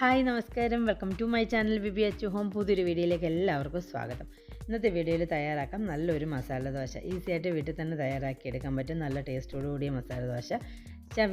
Hi നമസ്കാരം, welcome to my channel VP Achu home. പുതിയൊരു വീഡിയോയിലേക്ക് എല്ലാവർക്കും സ്വാഗതം. ഇന്നത്തെ വീഡിയോയിൽ തയ്യാറാക്കാം നല്ലൊരു മസാല ദോശ. ഈസിയായിട്ട് വീട്ടിൽ തന്നെ തയ്യാറാക്കിയെടുക്കാൻ പറ്റും നല്ല ടേസ്റ്റോടുകൂടിയ മസാല ദോശ.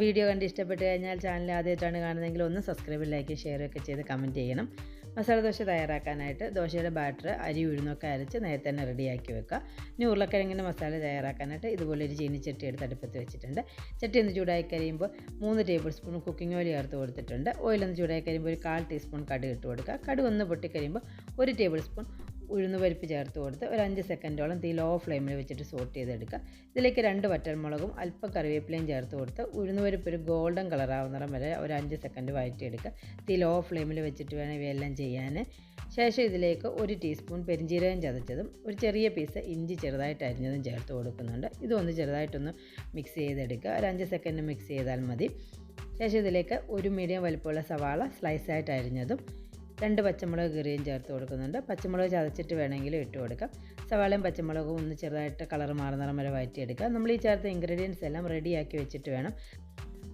വീഡിയോ കണ്ട് ഇഷ്ടപ്പെട്ട് കഴിഞ്ഞാൽ ചാനൽ ആദ്യമായിട്ടാണ് കാണുന്നതെങ്കിൽ ഒന്ന് സബ്സ്ക്രൈബ്, ലൈക്ക്, ഷെയർ ഒക്കെ ചെയ്ത് കമൻറ്റ് ചെയ്യണം. മസാല ദോശ തയ്യാറാക്കാനായിട്ട് ദോശയുടെ ബാറ്റർ അരി ഉഴുന്നൊക്കെ അരച്ച് നേരത്തെ തന്നെ റെഡിയാക്കി വെക്കുക. ഇനി ഉരുളക്കിഴങ്ങിൻ്റെ മസാല തയ്യാറാക്കാനായിട്ട് ഇതുപോലെ ഒരു ചീനിച്ചട്ടി എടുത്ത് അടുപ്പത്ത് വെച്ചിട്ടുണ്ട്. ചട്ടി ഒന്ന് ചൂടായി കഴിയുമ്പോൾ 3 ടേബിൾ സ്പൂൺ കുക്കിംഗ് ഓയിൽ ചേർത്ത് കൊടുത്തിട്ടുണ്ട്. ഓയിലൊന്ന് ചൂടായി കഴിയുമ്പോൾ 1/4 ടീസ്പൂൺ കടുക് ഇട്ട് കൊടുക്കുക. കടുക് ഒന്ന് പൊട്ടിക്കഴിയുമ്പോൾ 1 ടേബിൾ സ്പൂൺ ഉഴുന്ന് പരിപ്പ് ചേർത്ത് കൊടുത്ത് ഒരു 5 സെക്കൻഡോളം തീ ലോ ഫ്ലെയിമിൽ വെച്ചിട്ട് സോട്ട് ചെയ്തെടുക്കുക. ഇതിലേക്ക് 2 വറ്റൽമുളകും അല്പം കറിവേപ്പിലയും ചേർത്ത് കൊടുത്ത് ഉഴുന്ന് പരിപ്പ് ഒരു ഗോൾഡൻ കളറാവുന്നിടം വരെ ഒരു 5 സെക്കൻഡ് വഴറ്റിയെടുക്കുക. തീ ലോ ഫ്ലെയിമിൽ വെച്ചിട്ട് വേണം ഇവയെല്ലാം ചെയ്യാൻ. ശേഷം ഇതിലേക്ക് 1 ടീസ്പൂൺ പെരിഞ്ജീരകം ചതച്ചതും ഒരു ചെറിയ പീസ് ഇഞ്ചി ചെറുതായിട്ട് അരിഞ്ഞതും ചേർത്ത് കൊടുക്കുന്നുണ്ട്. ഇതൊന്ന് ചെറുതായിട്ടൊന്ന് മിക്സ് ചെയ്തെടുക്കുക. ഒരു 5 സെക്കൻഡ് മിക്സ് ചെയ്താൽ മതി. ശേഷം ഇതിലേക്ക് ഒരു മീഡിയം വലിപ്പമുള്ള സവാള സ്ലൈസായിട്ട് അരിഞ്ഞതും 2 പച്ചമുളക് കീറിയും ചേർത്ത് കൊടുക്കുന്നുണ്ട്. പച്ചമുളക് ചതച്ചിട്ട് വേണമെങ്കിലും ഇട്ട് കൊടുക്കാം. സവാളയും പച്ചമുളകും ഒന്ന് ചെറുതായിട്ട് കളർ മാറുന്നിടം വരെ വഴറ്റിയെടുക്കുക. നമ്മൾ ഈ ചേർത്ത ഇൻഗ്രീഡിയൻസ് എല്ലാം റെഡിയാക്കി വെച്ചിട്ട് വേണം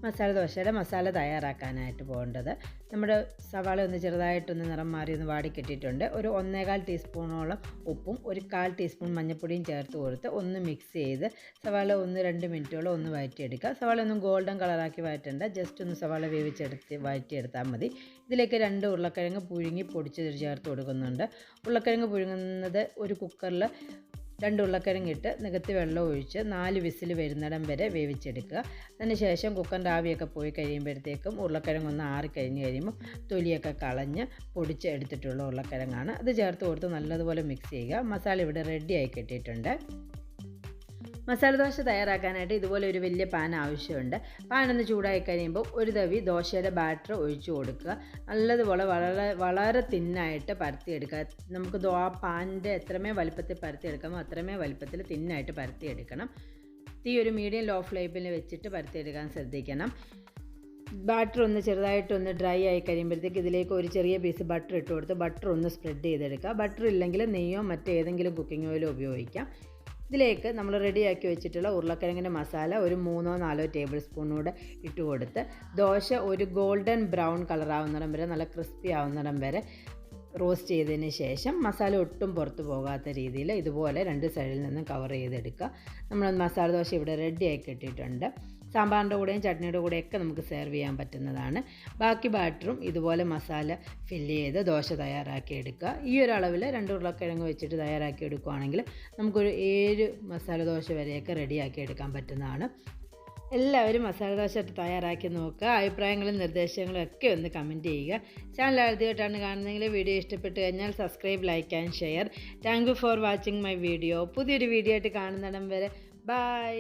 മസാല ദോശയുടെ മസാല തയ്യാറാക്കാനായിട്ട് പോകേണ്ടത്. നമ്മുടെ സവാള ഒന്ന് ചെറുതായിട്ടൊന്ന് നിറം മാറി ഒന്ന് വാടിക്കെട്ടിയിട്ടുണ്ട്. ഒരു 1/4 ടീസ്പൂണോളം ഉപ്പും 1/4 ടീസ്പൂൺ മഞ്ഞൾപ്പൊടിയും ചേർത്ത് കൊടുത്ത് ഒന്ന് മിക്സ് ചെയ്ത് സവാള 1-2 മിനിറ്റോളം ഒന്ന് വഴറ്റിയെടുക്കുക. സവാള ഒന്നും ഗോൾഡൻ കളറാക്കി വഴറ്റേണ്ട, ജസ്റ്റ് ഒന്ന് സവാള വഴറ്റിയെടുത്താൽ മതി. ഇതിലേക്ക് 2 ഉരുളക്കിഴങ്ങ് പുഴുങ്ങി പൊടിച്ച് ചേർത്ത് കൊടുക്കുന്നുണ്ട്. ഉരുളക്കിഴങ്ങ് പുഴുങ്ങുന്നത് ഒരു കുക്കറിൽ 2 ഉരുളക്കിഴങ്ങ് ഇട്ട് നികത്തി വെള്ളം ഒഴിച്ച് 4 വിസിൽ വരുന്നിടം വരെ വേവിച്ചെടുക്കുക. അതിനുശേഷം കുക്കറിൻ്റെ ആവിയൊക്കെ പോയി കഴിയുമ്പോഴത്തേക്കും ഉരുളക്കിഴങ്ങ് ഒന്ന് ആറിക്കഴിഞ്ഞ് കഴിയുമ്പോൾ തൊലിയൊക്കെ കളഞ്ഞ് പൊടിച്ച് എടുത്തിട്ടുള്ള ഉരുളക്കിഴങ്ങാണ്. അത് ചേർത്ത് കൊടുത്ത് നല്ലതുപോലെ മിക്സ് ചെയ്യുക. മസാല ഇവിടെ റെഡിയായി കിട്ടിയിട്ടുണ്ട്. മസാല ദോശ തയ്യാറാക്കാനായിട്ട് ഇതുപോലെ ഒരു വലിയ പാൻ ആവശ്യമുണ്ട്. പാനൊന്ന് ചൂടായി കഴിയുമ്പോൾ ഒരു തവി ദോശയുടെ ബാറ്റർ ഒഴിച്ചു കൊടുക്കുക. നല്ലതുപോലെ വളരെ തിന്നായിട്ട് പരത്തിയെടുക്കുക. നമുക്ക് ആ പാനിൻ്റെ എത്രമേ വലിപ്പത്തിൽ പരത്തിയെടുക്കാമോ അത്രമേ വലിപ്പത്തിൽ തിന്നായിട്ട് പരത്തിയെടുക്കണം. തീ ഒരു മീഡിയം ലോ ഫ്ലെയിമിൽ വെച്ചിട്ട് പരത്തിയെടുക്കാൻ ശ്രദ്ധിക്കണം. ബാറ്റർ ഒന്ന് ചെറുതായിട്ടൊന്ന് ഡ്രൈ ആയി കഴിയുമ്പോഴത്തേക്ക് ഇതിലേക്ക് ഒരു ചെറിയ പീസ് ബട്ടർ ഇട്ട് കൊടുത്ത് ബട്ടർ ഒന്ന് സ്പ്രെഡ് ചെയ്തെടുക്കുക. ബട്ടർ ഇല്ലെങ്കിൽ നെയ്യോ മറ്റേതെങ്കിലും കുക്കിംഗ് ഓയിലോ ഉപയോഗിക്കാം. ഇതിലേക്ക് നമ്മൾ റെഡിയാക്കി വെച്ചിട്ടുള്ള ഉരുളക്കിഴങ്ങിൻ്റെ മസാല ഒരു 3-4 ടേബിൾ സ്പൂണൂടെ ഇട്ട് കൊടുത്ത് ദോശ ഒരു ഗോൾഡൻ ബ്രൗൺ കളറാവുന്നിടം വരെ നല്ല ക്രിസ്പി ആവുന്നിടം വരെ റോസ്റ്റ് ചെയ്തതിന് ശേഷം മസാല ഒട്ടും പുറത്ത് പോകാത്ത രീതിയിൽ ഇതുപോലെ 2 സൈഡിൽ നിന്നും കവർ ചെയ്തെടുക്കുക. നമ്മൾ മസാല ദോശ ഇവിടെ റെഡിയാക്കി ഇട്ടിട്ടുണ്ട്. സാമ്പാറിൻ്റെ കൂടെയും ചട്നിയുടെ കൂടെയൊക്കെ നമുക്ക് സെർവ് ചെയ്യാൻ പറ്റുന്നതാണ്. ബാക്കി ബാറ്ററും ഇതുപോലെ മസാല ഫില്ല് ചെയ്ത് ദോശ തയ്യാറാക്കി എടുക്കുക. ഈ ഒരു അളവിൽ 2 ഉരുളക്കിഴങ്ങ് വെച്ചിട്ട് തയ്യാറാക്കി എടുക്കുകയാണെങ്കിൽ നമുക്കൊരു 7 മസാല ദോശ വരെയൊക്കെ റെഡിയാക്കി എടുക്കാൻ പറ്റുന്നതാണ്. എല്ലാവരും മസാല ദോശ തയ്യാറാക്കി നോക്കുക. അഭിപ്രായങ്ങളും നിർദ്ദേശങ്ങളും ഒക്കെ ഒന്ന് കമൻറ്റ് ചെയ്യുക. ചാനൽ ആദ്യമായിട്ടാണ് കാണുന്നതെങ്കിൽ വീഡിയോ ഇഷ്ടപ്പെട്ട് കഴിഞ്ഞാൽ subscribe, like and share. Thank you for watching my video. പുതിയൊരു വീഡിയോ ആയിട്ട് കാണുന്നിടം വരെ ബൈ.